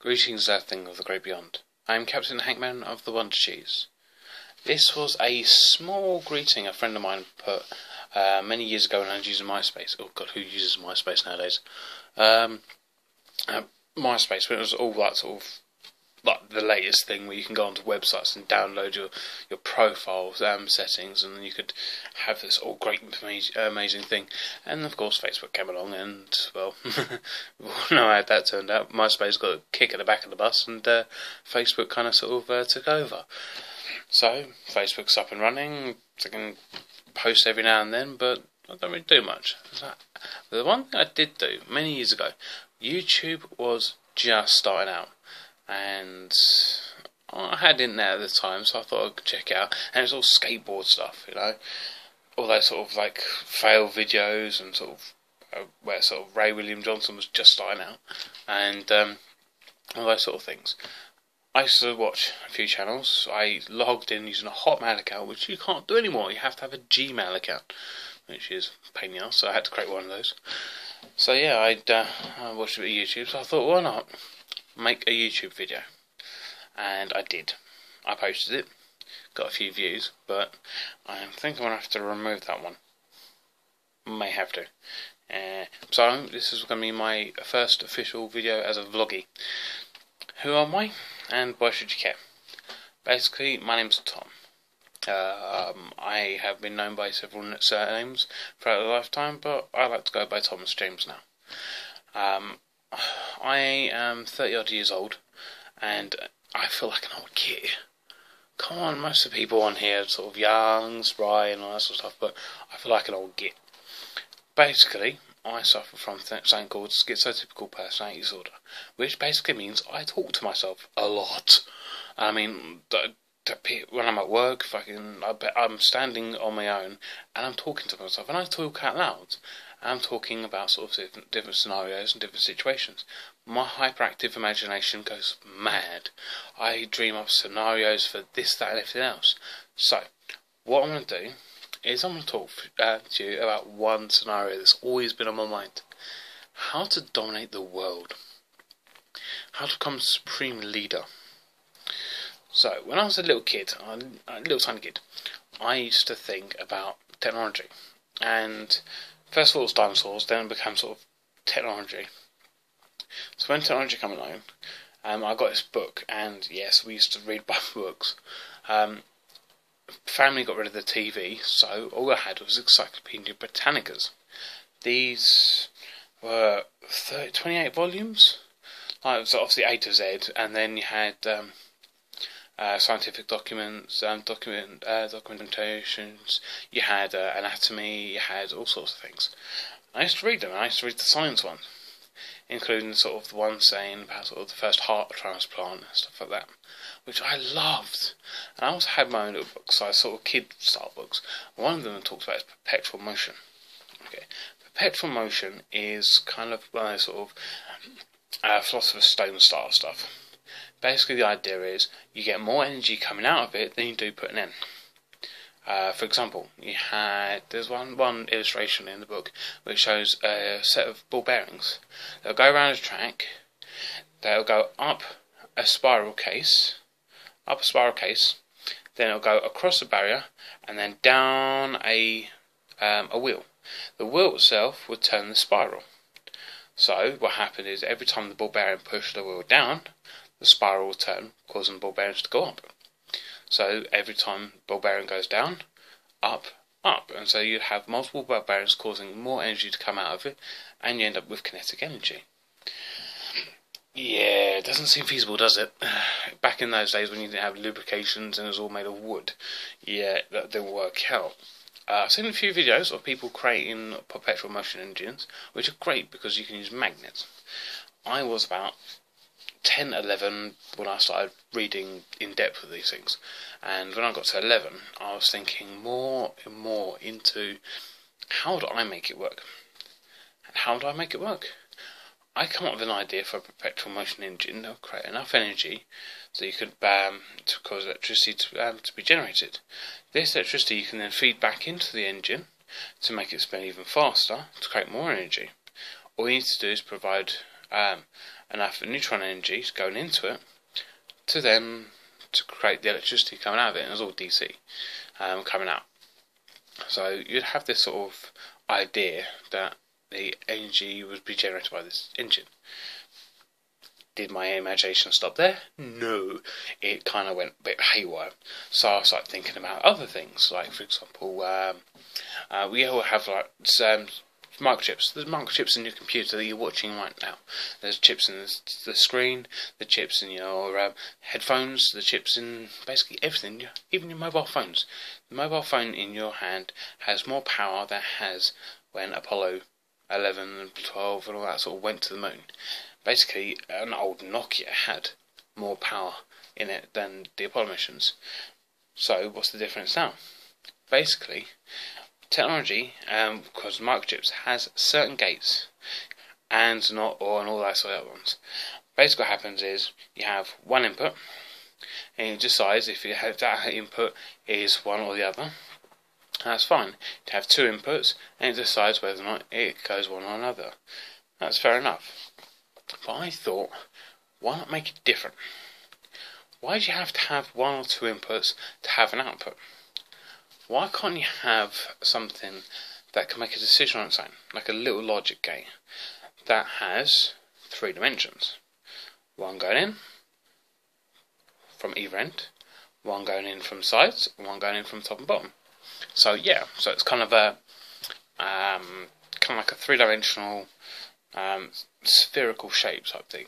Greetings, earthling of the great beyond. I am Captain Hankman of the Wonder Cheese. This was a small greeting a friend of mine put many years ago when I was using MySpace. Oh God, who uses MySpace nowadays? MySpace, when it was all like sort of like the latest thing where you can go onto websites and download your profile settings, and then you could have this all great amazing thing. And of course Facebook came along, and well, we all know how that turned out. MySpace got a kick at the back of the bus, and Facebook kind of sort of took over. So Facebook's up and running. I can post every now and then, but I don't really do much. The one thing I did do many years ago, YouTube was just starting out, and I had it there at the time, so I thought I could check it out. And it was all skateboard stuff, you know, all those sort of like fail videos, and sort of where sort of Ray William Johnson was just starting out, and all those sort of things. I used to watch a few channels. I logged in using a Hotmail account, which you can't do anymore. You have to have a Gmail account, which is a pain in the ass, so I had to create one of those. So yeah, I watched a bit of YouTube, so I thought, why not make a YouTube video? And I did. I posted it, got a few views, but I think I'm going to have to remove that one. May have to. So this is going to be my first official video as a vloggy. Who am I, and why should you care? Basically, my name's Tom. I have been known by several surnames throughout a lifetime, but I like to go by Thomas James now. I am 30 odd years old, and I feel like an old kid. Come on, most of the people on here are sort of young, spry, and all that sort of stuff, but I feel like an old git. Basically, I suffer from something called schizotypical personality disorder, which basically means I talk to myself a lot. I mean, when I'm at work, I'm standing on my own and I'm talking to myself, and I talk out loud. I'm talking about sort of different scenarios and different situations. My hyperactive imagination goes mad. I dream up scenarios for this, that, and everything else. So, what I'm going to do is I'm going to talk to you about one scenario that's always been on my mind. How to dominate the world. How to become supreme leader. So, when I was a little kid, a little tiny kid, I used to think about technology. And first of all it was dinosaurs, then it became sort of technology. So when technology came along, I got this book, and yes, we used to read books. Family got rid of the TV, so all I had was Encyclopedia Britannicas. These were 28 volumes. It was obviously A to Z, and then you had scientific documents, documentations, you had anatomy, you had all sorts of things. I used to read them, and I used to read the science ones, including sort of the one saying about sort of the first heart transplant and stuff like that, which I loved. And I also had my own little books, so I sort of kid-style books. One of them talks about is perpetual motion. Okay, perpetual motion is kind of one of those sort of Philosopher's Stone style stuff. Basically, the idea is you get more energy coming out of it than you do putting in. For example, there's one illustration in the book which shows a set of ball bearings. They'll go around a track, they'll go up a spiral case, then it'll go across a barrier, and then down a wheel. The wheel itself would turn the spiral. So what happened is every time the ball bearing pushed the wheel down, the spiral will turn, causing the ball bearings to go up. So every time ball bearing goes down, up, and so you have multiple ball bearings causing more energy to come out of it, and you end up with kinetic energy. Yeah, it doesn't seem feasible, does it? Back in those days when you didn't have lubrications and it was all made of wood, yeah, that didn't work out. I've seen a few videos of people creating perpetual motion engines, which are great because you can use magnets. I was about 10, 11 when I started reading in depth with these things, and when I got to 11 I was thinking more and more into how do I make it work. And how do I make it work? I come up with an idea for a perpetual motion engine that will create enough energy so you could to cause electricity to be generated. This electricity you can then feed back into the engine to make it spin even faster to create more energy. All you need to do is provide enough neutron energy going into it to create the electricity coming out of it, and it was all DC coming out. So you'd have this sort of idea that the energy would be generated by this engine. Did my imagination stop there? No, it kind of went a bit haywire. So I started thinking about other things, like for example, we all have like microchips. There's microchips in your computer that you're watching right now. There's chips in the screen, the chips in your headphones, the chips in basically everything, even your mobile phones. The mobile phone in your hand has more power than it has when Apollo 11 and 12 and all that sort of went to the moon. Basically, an old Nokia had more power in it than the Apollo missions. So, what's the difference now? Basically, technology, because microchips, has certain gates, and not all that sort of other ones. Basically, what happens is you have one input, and it decides if you have that input is one or the other. That's fine. You have two inputs, and it decides whether or not it goes one or another. That's fair enough. But I thought, why not make it different? Why do you have to have one or two inputs to have an output? Why can't you have something that can make a decision on its own, like a little logic gate that has 3 dimensions? One going in from either end, one going in from sides, and one going in from top and bottom. So yeah, so it's kind of a like a 3-dimensional spherical shape type thing.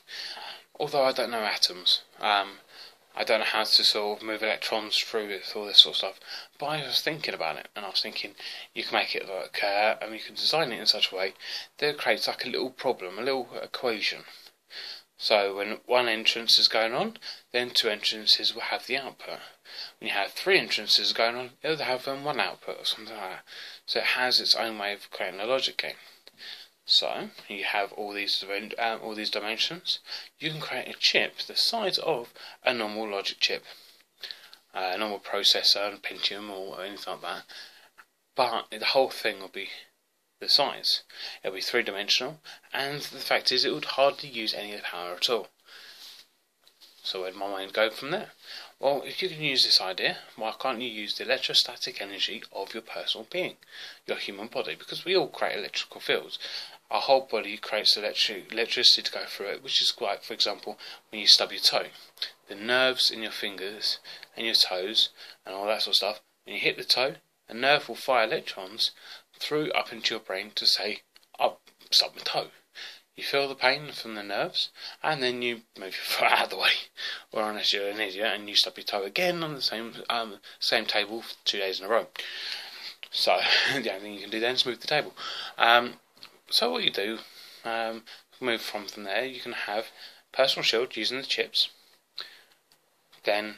Although I don't know atoms, I don't know how to sort of move electrons through it, all this sort of stuff. But I was thinking about it, and I was thinking you can make it look, and you can design it in such a way that it creates like a little problem, a little equation. So when one entrance is going on, then 2 entrances will have the output. When you have 3 entrances going on, it'll have one output or something like that. So it has its own way of creating a logic gate. So you have all these dimensions. You can create a chip the size of a normal logic chip, a normal processor, and Pentium or anything like that. But the whole thing will be the size. It'll be 3-dimensional, and the fact is, it would hardly use any of the power at all. So where did my mind go from there? Well, if you can use this idea, why can't you use the electrostatic energy of your personal being, your human body? Because we all create electrical fields. Our whole body creates electricity to go through it, which is like, for example, when you stub your toe. The nerves in your fingers and your toes and all that sort of stuff, when you hit the toe, a nerve will fire electrons through up into your brain to say, I'll stub my toe. You feel the pain from the nerves, and then you move your foot out of the way. Or unless you're an idiot and you stub your toe again on the same table for 2 days in a row. So the only thing you can do then is move the table. So what you do, move from there, you can have personal shield using the chips, then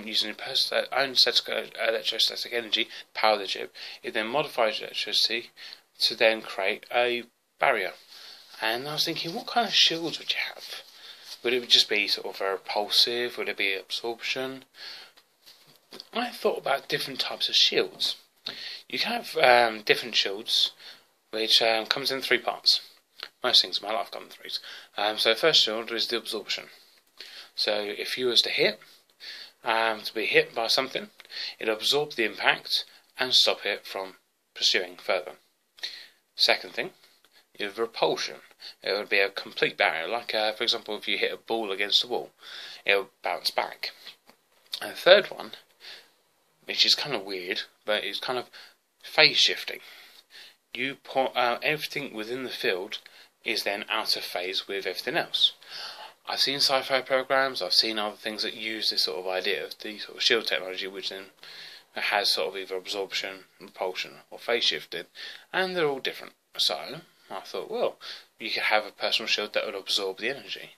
using your own electrostatic energy to power the chip. It then modifies electricity to then create a barrier. And I was thinking, what kind of shields would you have? Would it just be sort of a repulsive? Would it be absorption? I thought about different types of shields. You can have different shields, which comes in 3 parts. Most things in my life come in 3s. So the first shield is the absorption. So if you was to be hit by something, it'll absorb the impact and stop it from pursuing further. Second thing, you have repulsion. It would be a complete barrier, like for example, if you hit a ball against a wall, it'll bounce back. And the third one, which is kind of weird, but it's kind of phase shifting. You put everything within the field is then out of phase with everything else. I've seen sci-fi programs, I've seen other things that use this sort of idea of the sort of shield technology, which then has sort of either absorption, repulsion, or phase shifting, and they're all different. So I thought, well, you could have a personal shield that would absorb the energy.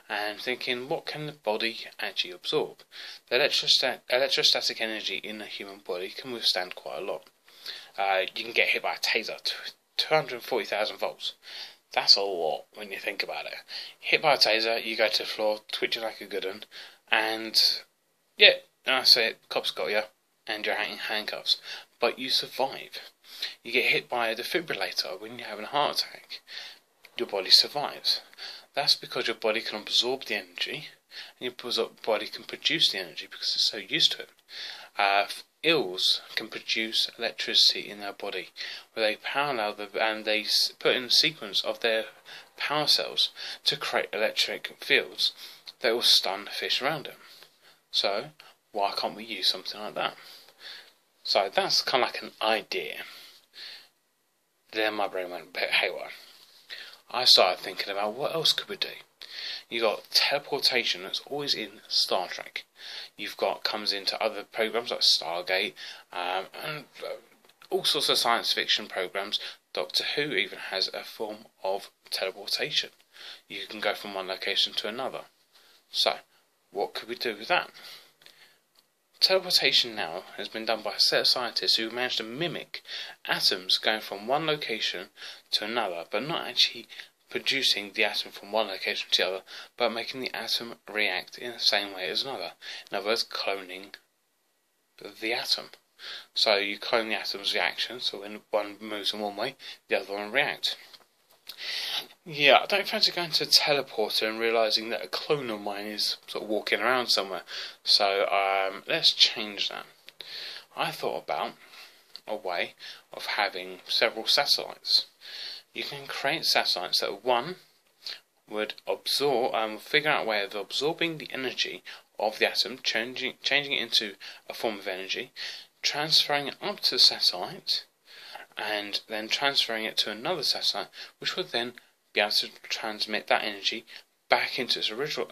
And thinking, what can the body actually absorb? The electrostatic energy in the human body can withstand quite a lot. You can get hit by a taser, 240,000 volts. That's a lot when you think about it. Hit by a taser, you go to the floor, twitching like a good one, and yeah, that's it, cops got you, and you're in handcuffs. But you survive. You get hit by a defibrillator when you're having a heart attack. Your body survives. That's because your body can absorb the energy, and your body can produce the energy because it's so used to it. Eels can produce electricity in their body, where they parallel and they put in a sequence of their power cells to create electric fields that will stun the fish around them. So, why can't we use something like that? So that's kind of like an idea. Then my brain went a bit haywire. I started thinking about what else could we do. You got teleportation that's always in Star Trek. You've got comes into other programs like Stargate and all sorts of science fiction programs. Doctor Who even has a form of teleportation. You can go from one location to another. So, what could we do with that? Teleportation now has been done by a set of scientists who managed to mimic atoms going from one location to another, but not actually producing the atom from one location to the other, but making the atom react in the same way as another. In other words, cloning the atom. So you clone the atom's reaction, so when one moves in one way, the other one reacts. Yeah, I don't fancy going to a teleporter and realising that a clone of mine is sort of walking around somewhere. So let's change that. I thought about a way of having several satellites. You can create satellites that one would absorb, figure out a way of absorbing the energy of the atom, changing it into a form of energy, transferring it up to the satellite, and then transferring it to another satellite, which would then be able to transmit that energy back into its original,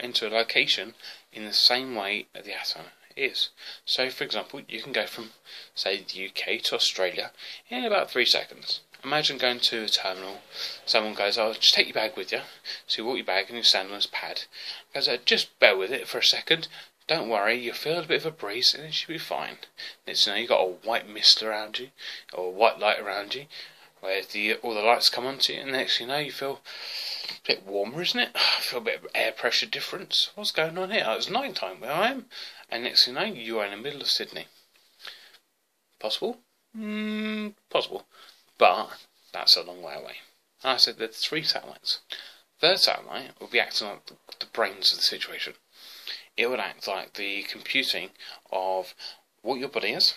into a location in the same way that the atom is. So, for example, you can go from, say, the UK to Australia in about 3 seconds. Imagine going to a terminal. Someone goes, "Oh, just take your bag with you." So you walk your bag and you stand on this pad. Goes, "Just bear with it for a second. Don't worry, you'll feel a bit of a breeze and it should be fine." Next thing you know, you've got a white mist around you, or a white light around you, where all the lights come onto you, and next thing you know, you feel a bit warmer, isn't it? I feel a bit of air pressure difference. What's going on here? Oh, it's night time where I am. And next thing you know, you are in the middle of Sydney. Possible? Possible. But that's a long way away. And I said there's 3 satellites. Third satellite will be acting like the brains of the situation. It would act like the computing of what your body is,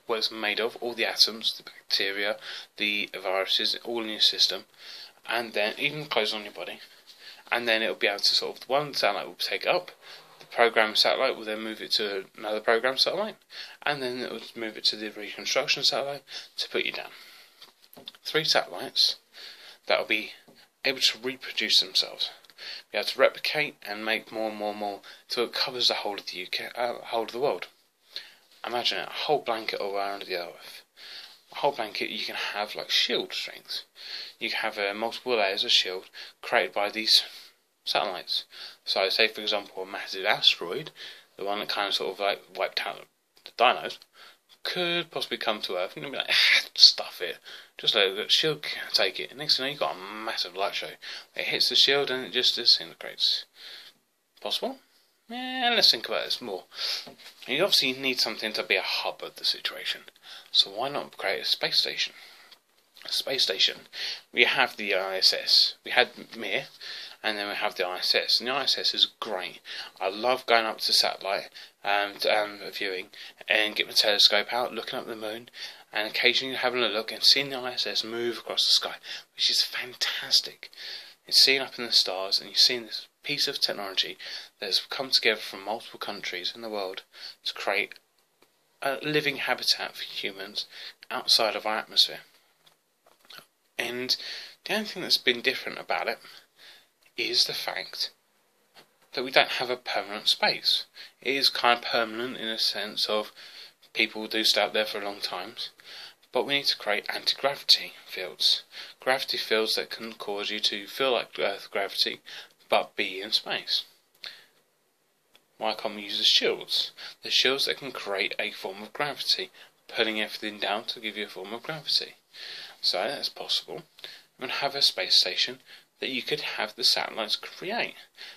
what it's made of, all the atoms, the bacteria, the viruses, all in your system, and then even clothes on your body. And then it will be able to sort of, one satellite will take it up, the program satellite will then move it to another program satellite, and then it will move it to the reconstruction satellite to put you down. 3 satellites that will be able to reproduce themselves, be able to replicate and make more and more and more until it covers the whole of the UK, whole of the world. Imagine it, a whole blanket around the earth. A whole blanket you can have like shield strength. You can have multiple layers of shield created by these satellites. So say for example a massive asteroid, the one that kind of sort of like wiped out the dinos, could possibly come to Earth and you'll be like, stuff it, just let the shield take it. And next thing you know, you've got a massive light show. It hits the shield and it just disintegrates. Possible? Yeah, let's think about this more. You obviously need something to be a hub of the situation. So why not create a space station? A space station. We have the ISS. We had Mir, and then we have the ISS. And the ISS is great. I love going up to satellite and viewing and get my telescope out, looking up the moon, and occasionally having a look and seeing the ISS move across the sky, which is fantastic. It's seen up in the stars, and you've seen this piece of technology that has come together from multiple countries in the world to create a living habitat for humans outside of our atmosphere. And the only thing that's been different about it is the fact that we don't have a permanent space. It is kind of permanent in a sense of people do stay up there for long times, but we need to create anti-gravity fields. Gravity fields that can cause you to feel like Earth gravity, but be in space. Why can't we use the shields? The shields that can create a form of gravity, pulling everything down to give you a form of gravity. So that's possible. And have a space station that you could have the satellites create.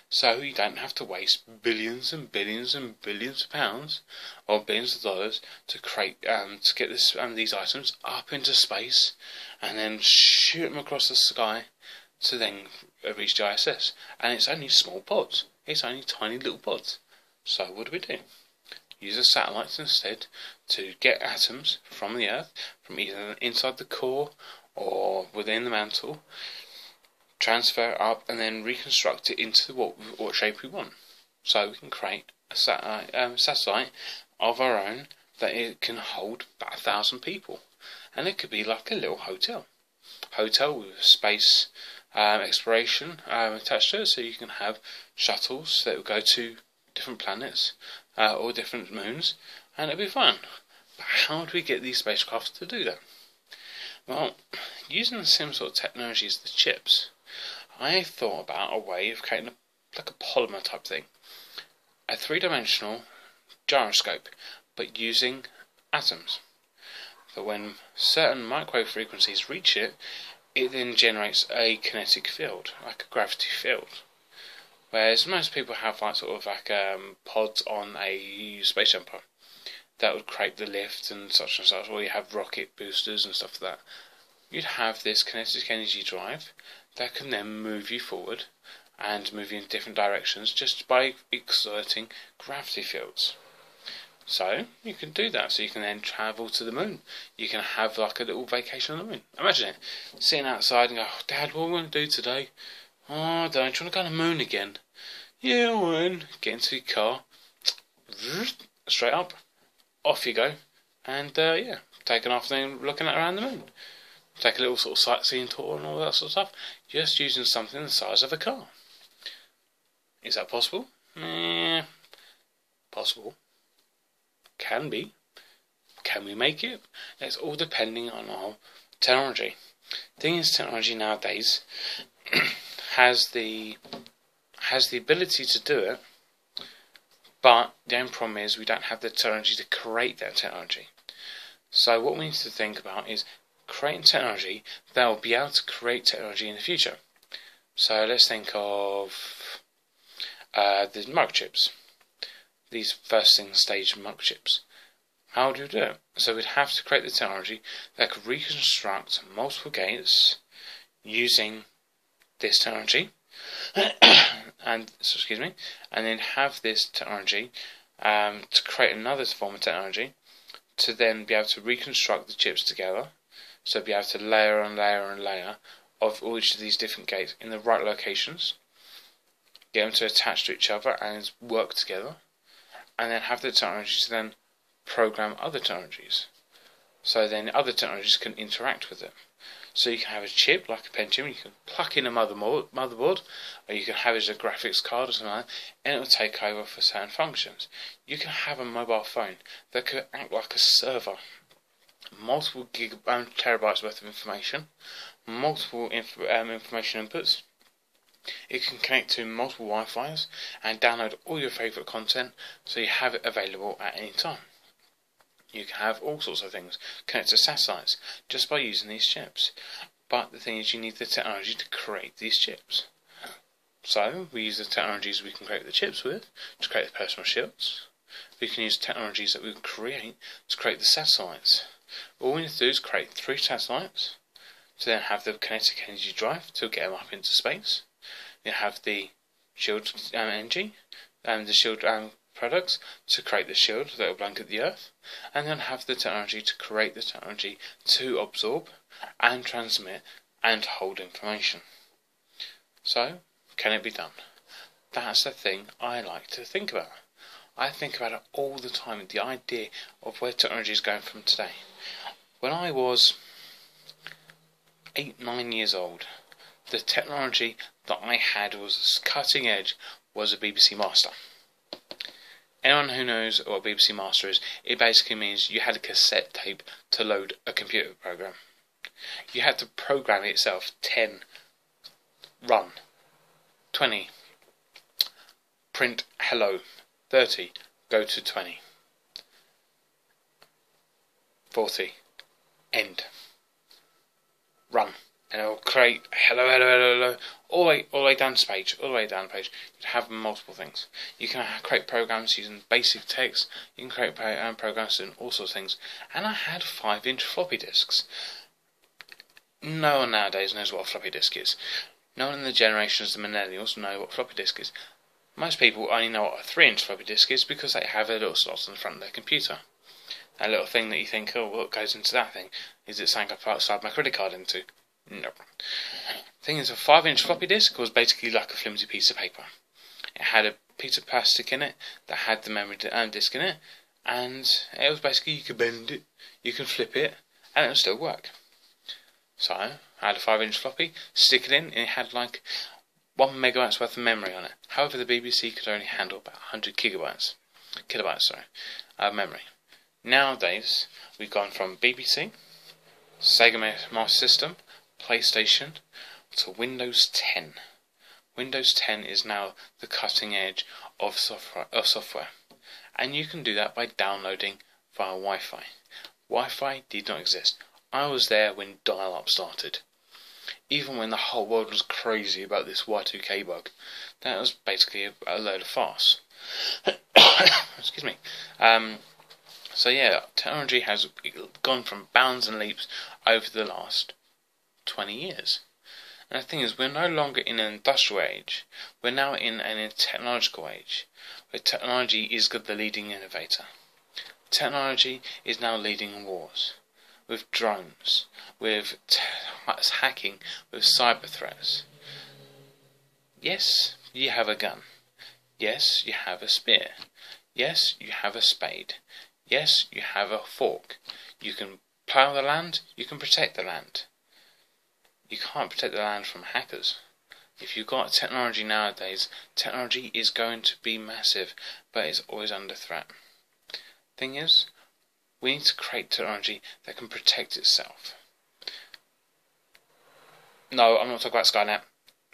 So you don't have to waste billions and billions and billions of pounds or billions of dollars to create to get these items up into space and then shoot them across the sky to then reach the ISS. And it's only small pods. It's only tiny little pods. So what do? Use the satellites instead to get atoms from the Earth, from either inside the core or within the mantle, transfer up and then reconstruct it into what shape we want. So we can create a satellite of our own that it can hold about 1,000 people. And it could be like a little hotel with space exploration attached to it, so you can have shuttles that will go to different planets or different moons, and it'll be fun. But how do we get these spacecraft to do that? Well, using the same sort of technology as the chips, I thought about a way of creating like a polymer type thing, a three-dimensional gyroscope, but using atoms. So when certain microwave frequencies reach it, it then generates a kinetic field, like a gravity field. Whereas most people have pods on a space jumper that would create the lift and such, or you have rocket boosters and stuff like that. You'd have this kinetic energy drive that can then move you forward and move you in different directions just by exerting gravity fields. So you can do that. So you can then travel to the moon. You can have like a little vacation on the moon. Imagine it, sitting outside and go, oh, Dad, what are we going to do today? Oh, I don't know, do you want to go to the moon again? Yeah, I want. Get into your car, straight up, off you go, and take an afternoon looking around the moon. Take a little sort of sightseeing tour and all that sort of stuff, just using something the size of a car. Is that possible? Possible. Can be. Can we make it? It's all depending on our technology. The thing is, technology nowadays has the ability to do it, but the only problem is we don't have the technology to create that technology. So what we need to think about is creating technology that will be able to create technology in the future. So let's think of the microchips. These first stage microchips. How do we do it? So we'd have to create the technology that could reconstruct multiple gates using this technology, and then have this technology to create another form of technology to then be able to reconstruct the chips together. So be able to layer and layer and layer of all each of these different gates in the right locations, get them to attach to each other and work together, and then have the technology to then program other technologies. So then other technologies can interact with it. So you can have a chip like a Pentium, you can plug in a motherboard, or you can have it as a graphics card or something like that, and it will take over for certain functions. You can have a mobile phone that could act like a server. Multiple terabytes worth of information, multiple information inputs. It can connect to multiple Wi-Fi's and download all your favourite content, so you have it available at any time. You can have all sorts of things connect to satellites just by using these chips. But the thing is, you need the technology to create these chips. So we use the technologies we can create the chips with to create the personal shields. We can use technologies that we can create to create the satellites. All we need to do is create 3 satellites to then have the kinetic energy drive to get them up into space. You have the shield energy and the shield products to create the shield that will blanket the Earth, and then have the technology to create the technology to absorb and transmit and hold information. So, can it be done? That's the thing I like to think about. I think about it all the time, the idea of where technology is going from today. When I was 8-9 years old, the technology that I had was cutting edge, was a BBC Master. Anyone who knows what a BBC Master is, it basically means you had a cassette tape to load a computer program. You had to program it yourself. 10, run. 20, print hello. 30, go to 20. 40, end. Run. And it will create hello, hello, hello, hello, all the way down the page, You'd have multiple things. You can create programs using basic text. You can create programs doing all sorts of things. And I had 5-inch floppy disks. No one nowadays knows what a floppy disk is. No one in the generations of the millennials know what floppy disk is. Most people only know what a 3-inch floppy disk is because they have a little slot on the front of their computer. That little thing that you think, oh, what goes into that thing? Is it something I slide my credit card into? No. The thing is, a 5-inch floppy disk was basically like a flimsy piece of paper. It had a piece of plastic in it that had the memory disk in it, and it was basically, you could bend it, you can flip it, and it would still work. So, I had a 5-inch floppy, stick it in, and it had like 1 megabytes worth of memory on it. However, the BBC could only handle about 100 kilobytes of memory. Nowadays, we've gone from BBC, Sega Master System, PlayStation, to Windows 10. Windows 10 is now the cutting edge of software. And you can do that by downloading via Wi-Fi. Wi-Fi did not exist. I was there when dial-up started. Even when the whole world was crazy about this Y2K bug. That was basically a load of farce. Excuse me. So yeah, technology has gone from bounds and leaps over the last 20 years. And the thing is, we're no longer in an industrial age. We're now in a technological age, where technology is the leading innovator. Technology is now leading wars, with drones, with hacking, with cyber threats. Yes, you have a gun. Yes, you have a spear. Yes, you have a spade. Yes, you have a fork. You can plough the land, you can protect the land. You can't protect the land from hackers. If you've got technology nowadays, technology is going to be massive, but it's always under threat. Thing is, we need to create technology that can protect itself. No, I'm not talking about Skynet.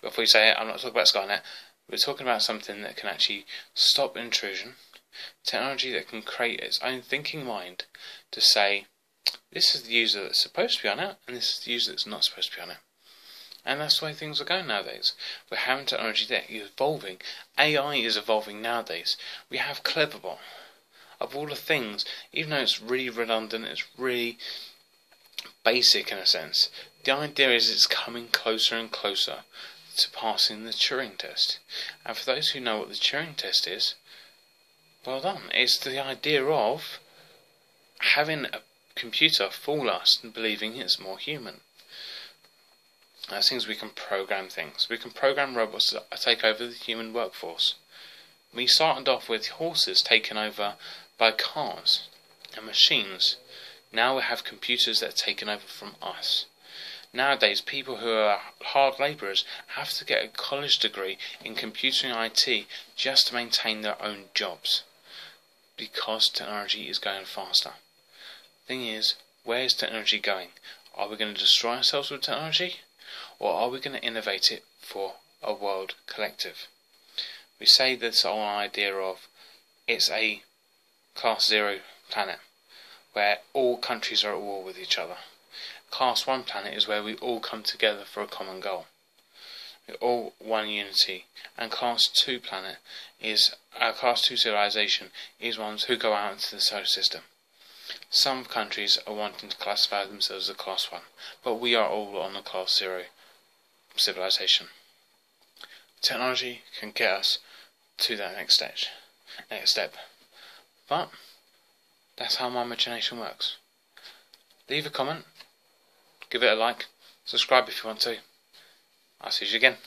Before you say it, I'm not talking about Skynet. We're talking about something that can actually stop intrusion. Technology that can create its own thinking mind to say, this is the user that's supposed to be on it, and this is the user that's not supposed to be on it. And that's the way things are going nowadays. We're having technology that is evolving. AI is evolving nowadays. We have Cleverbot. Of all the things, even though it's really redundant, it's really basic in a sense, the idea is it's coming closer and closer to passing the Turing test. And for those who know what the Turing test is, well done. It's the idea of having a computer fool us and believing it's more human. As things we can program things. We can program robots to take over the human workforce. We started off with horses taken over by cars and machines. Now we have computers that are taken over from us. Nowadays, people who are hard labourers have to get a college degree in computing IT just to maintain their own jobs. Because technology is going faster. Thing is, where is technology going? Are we going to destroy ourselves with technology? Or are we going to innovate it for a world collective? We say this whole idea of it's a Class 0 planet where all countries are at war with each other. Class 1 planet is where we all come together for a common goal. We're all one unity. And Class 2 planet is, Class 2 civilization is ones who go out into the solar system. Some countries are wanting to classify themselves as a Class 1, but we are all on a Class 0 civilization. Technology can get us to that next step. But that's how my imagination works. Leave a comment, give it a like, subscribe if you want to. I'll see you again.